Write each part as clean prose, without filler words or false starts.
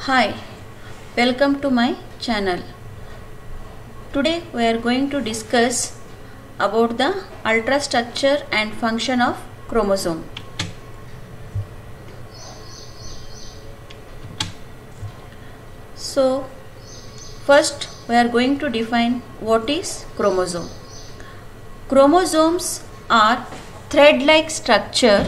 Hi, welcome to my channel. Today we are going to discuss about the ultrastructure and function of chromosome. So first we are going to define what is chromosome. Chromosomes are thread-like structure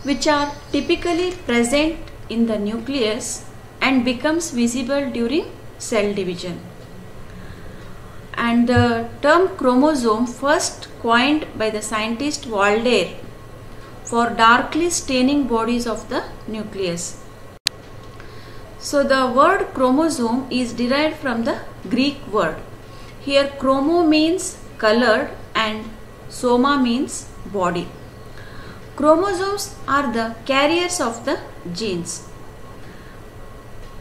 which are typically present in the nucleus and becomes visible during cell division. And the term chromosome first coined by the scientist Waldeyer for darkly staining bodies of the nucleus. So the word chromosome is derived from the Greek word. Here chromo means colored and soma means body. Chromosomes are the carriers of the genes.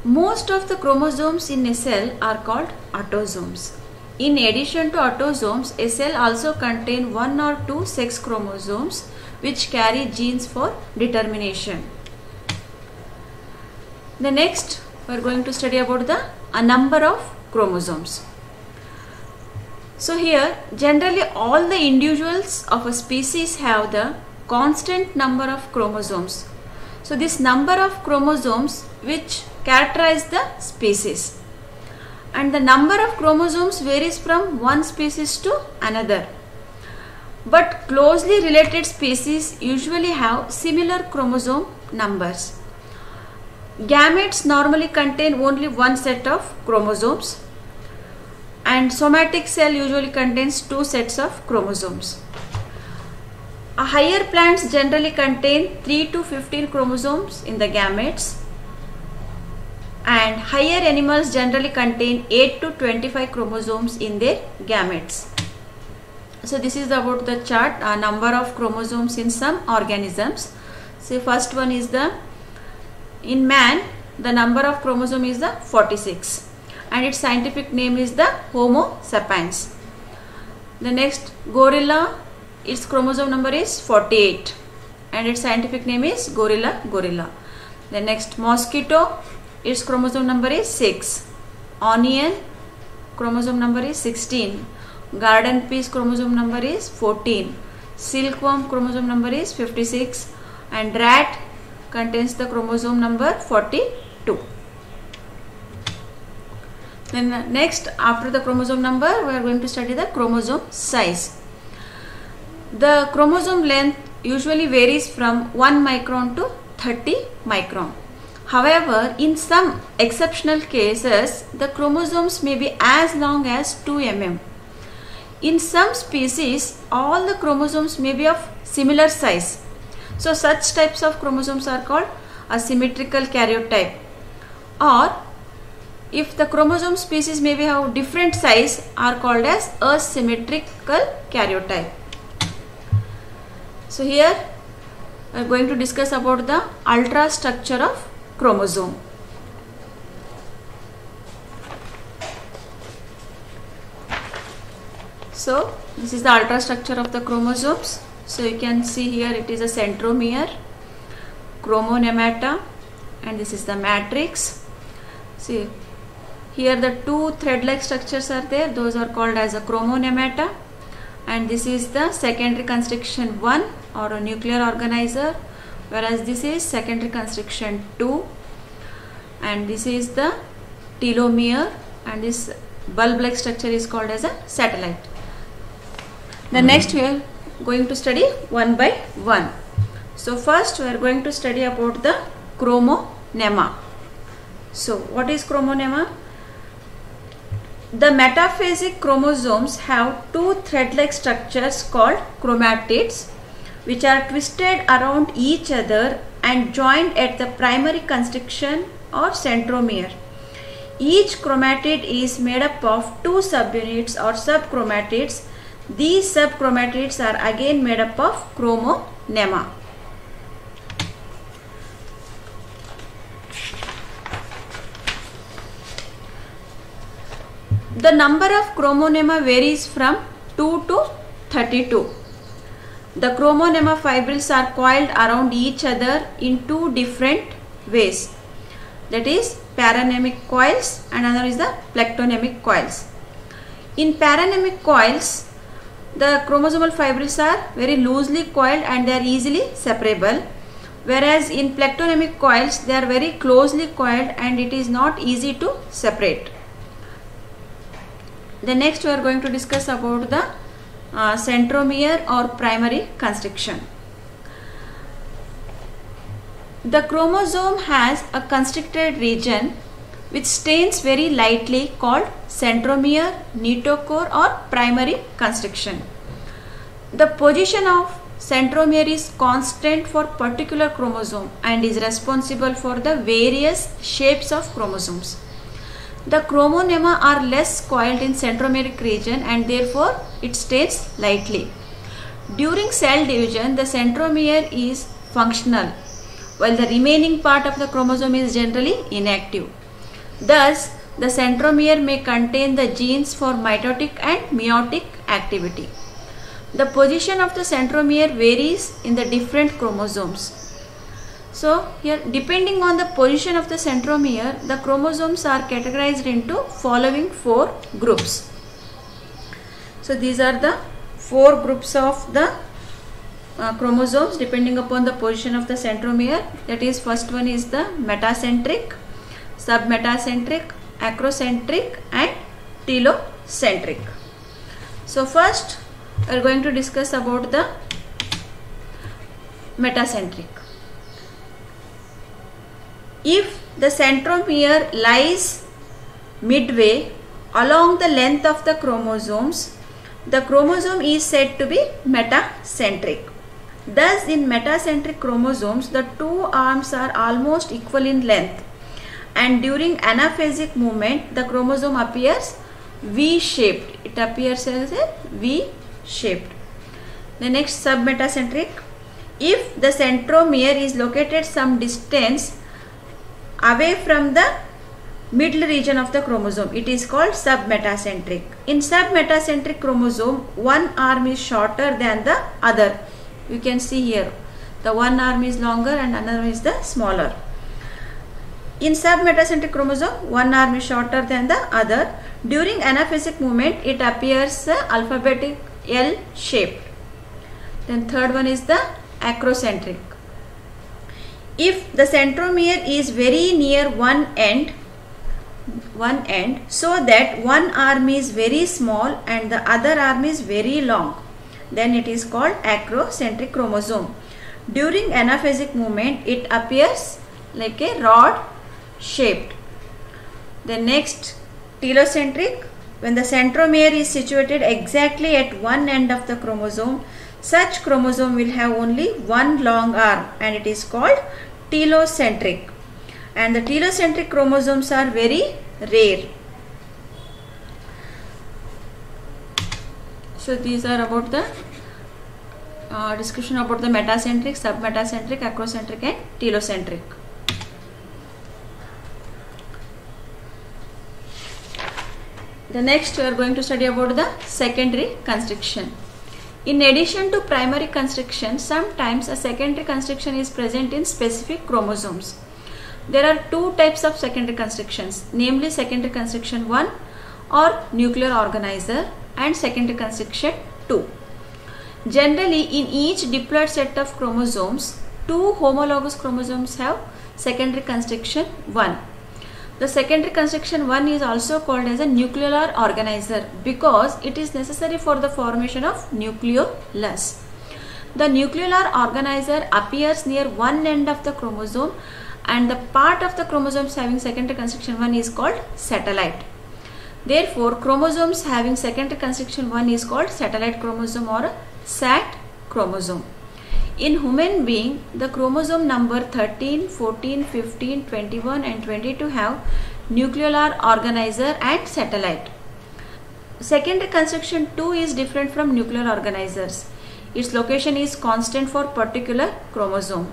Most of the chromosomes in a cell are called autosomes. In addition to autosomes, a cell also contains one or two sex chromosomes which carry genes for determination. The next we are going to study about a number of chromosomes. So here generally all the individuals of a species have the constant number of chromosomes. So this number of chromosomes which characterize the species, and the number of chromosomes varies from one species to another, but closely related species usually have similar chromosome numbers. Gametes normally contain only one set of chromosomes, and somatic cell usually contains two sets of chromosomes. Higher plants generally contain 3 to 15 chromosomes in the gametes, and higher animals generally contain 8 to 25 chromosomes in their gametes. So this is about the chart, number of chromosomes in some organisms. So first one is in man the number of chromosome is the 46 and its scientific name is the Homo sapiens. The next gorilla, its chromosome number is 48 and its scientific name is gorilla. The next mosquito, its chromosome number is 6. Onion, chromosome number is 16. Garden peas chromosome number is 14. Silkworm chromosome number is 56 and rat contains the chromosome number 42. Then next, after the chromosome number, we are going to study the chromosome size. The chromosome length usually varies from 1 micron to 30 micron. However, in some exceptional cases, the chromosomes may be as long as 2 mm. In some species, all the chromosomes may be of similar size. So, such types of chromosomes are called asymmetrical karyotype. Or, if the chromosome species may have different size, are called as asymmetrical karyotype. So, here we are going to discuss about the ultrastructure of chromosome. So this is the ultrastructure of the chromosomes. So you can see here it is a centromere, chromonemata, and this is the matrix. See here the two thread-like structures are there, those are called as a chromonemata, and this is the secondary constriction 1 or a nuclear organizer, whereas this is secondary constriction 2, and this is the telomere, and this bulb-like structure is called as a satellite. The next we are going to study one by one. So first we are going to study about the chromonema. So what is chromonema? The metaphasic chromosomes have two thread-like structures called chromatids, which are twisted around each other and joined at the primary constriction or centromere. Each chromatid is made up of two subunits or subchromatids. These subchromatids are again made up of chromonema. The number of chromonema varies from 2 to 32. The chromonema fibrils are coiled around each other in two different ways. that is paranemic coils, and another is the plectonemic coils. In paranemic coils, the chromosomal fibrils are very loosely coiled and they are easily separable, whereas in plectonemic coils they are very closely coiled and it is not easy to separate. The next we are going to discuss about the centromere or primary constriction. The chromosome has a constricted region which stains very lightly called centromere, notochord or primary constriction. The position of centromere is constant for particular chromosome and is responsible for the various shapes of chromosomes. The chromonema are less coiled in centromeric region and therefore it stains lightly. During cell division, the centromere is functional while the remaining part of the chromosome is generally inactive. Thus, the centromere may contain the genes for mitotic and meiotic activity. The position of the centromere varies in the different chromosomes. So, here depending on the position of the centromere, the chromosomes are categorized into following 4 groups. So, these are the 4 groups of the chromosomes depending upon the position of the centromere. That is, first one is the metacentric, submetacentric, acrocentric and telocentric. So first we are going to discuss about the metacentric. If the centromere lies midway along the length of the chromosomes, the chromosome is said to be metacentric. Thus, in metacentric chromosomes, the 2 arms are almost equal in length, and during anaphasic movement, the chromosome appears V-shaped. It appears as a V-shaped. The next, submetacentric. If the centromere is located some distance away from the middle region of the chromosome, it is called submetacentric. In submetacentric chromosome, one arm is shorter than the other. You can see here, the one arm is longer and another is the smaller. In submetacentric chromosome, one arm is shorter than the other. During anaphasic movement, it appears alphabetic L shaped. Then third one is the acrocentric. If the centromere is very near one end, so that one arm is very small and the other arm is very long, then it is called acrocentric chromosome. During anaphasic movement, it appears like a rod shaped. The next, telocentric. When the centromere is situated exactly at one end of the chromosome, such chromosome will have only one long arm and it is called telocentric. And the telocentric chromosomes are very rare. So these are about the discussion about the metacentric, submetacentric, acrocentric and telocentric. The next we are going to study about the secondary constriction. In addition to primary constriction, sometimes a secondary constriction is present in specific chromosomes. There are 2 types of secondary constrictions, namely secondary constriction 1 or nuclear organizer and secondary constriction 2. Generally, in each diploid set of chromosomes, 2 homologous chromosomes have secondary constriction 1. The secondary constriction 1 is also called as a nuclear organizer because it is necessary for the formation of nucleolus. The nuclear organizer appears near one end of the chromosome and the part of the chromosomes having secondary constriction 1 is called satellite. Therefore, chromosomes having secondary constriction 1 is called satellite chromosome or SAT chromosome. In human being, the chromosome number 13, 14, 15, 21 and 22 have nuclear organizer and satellite. Secondary constriction 2 is different from nuclear organizers. Its location is constant for particular chromosome.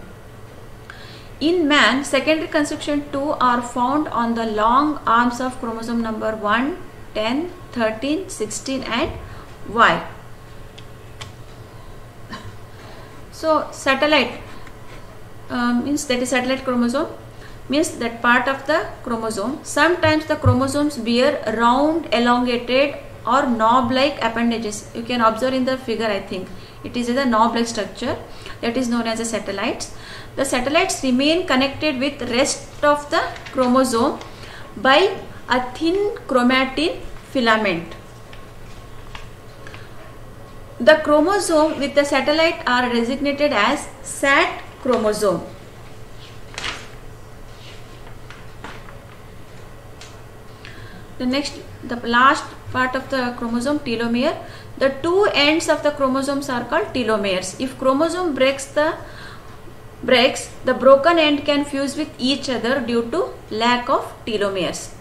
In man, secondary constriction 2 are found on the long arms of chromosome number 1, 10, 13, 16 and Y. So satellite means that is satellite chromosome. means that part of the chromosome. Sometimes the chromosomes bear round, elongated or knob-like appendages. You can observe in the figure, I think. It is a knob-like structure that is known as the satellites. The satellites remain connected with rest of the chromosome by a thin chromatin filament. The chromosome with the satellite are designated as SAT chromosome. The last part of the chromosome, telomere. The two ends of the chromosomes are called telomeres. If chromosome breaks, the broken end can fuse with each other due to lack of telomeres.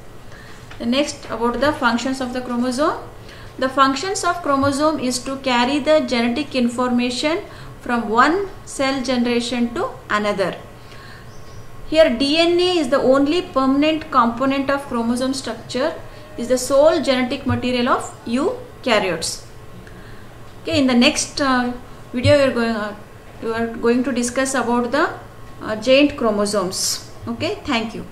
The next, about the functions of the chromosome. The functions of chromosome is to carry the genetic information from one cell generation to another. Here DNA is the only permanent component of chromosome structure, is the sole genetic material of eukaryotes. Okay, in the next video we are going to discuss about the giant chromosomes. Okay, thank you.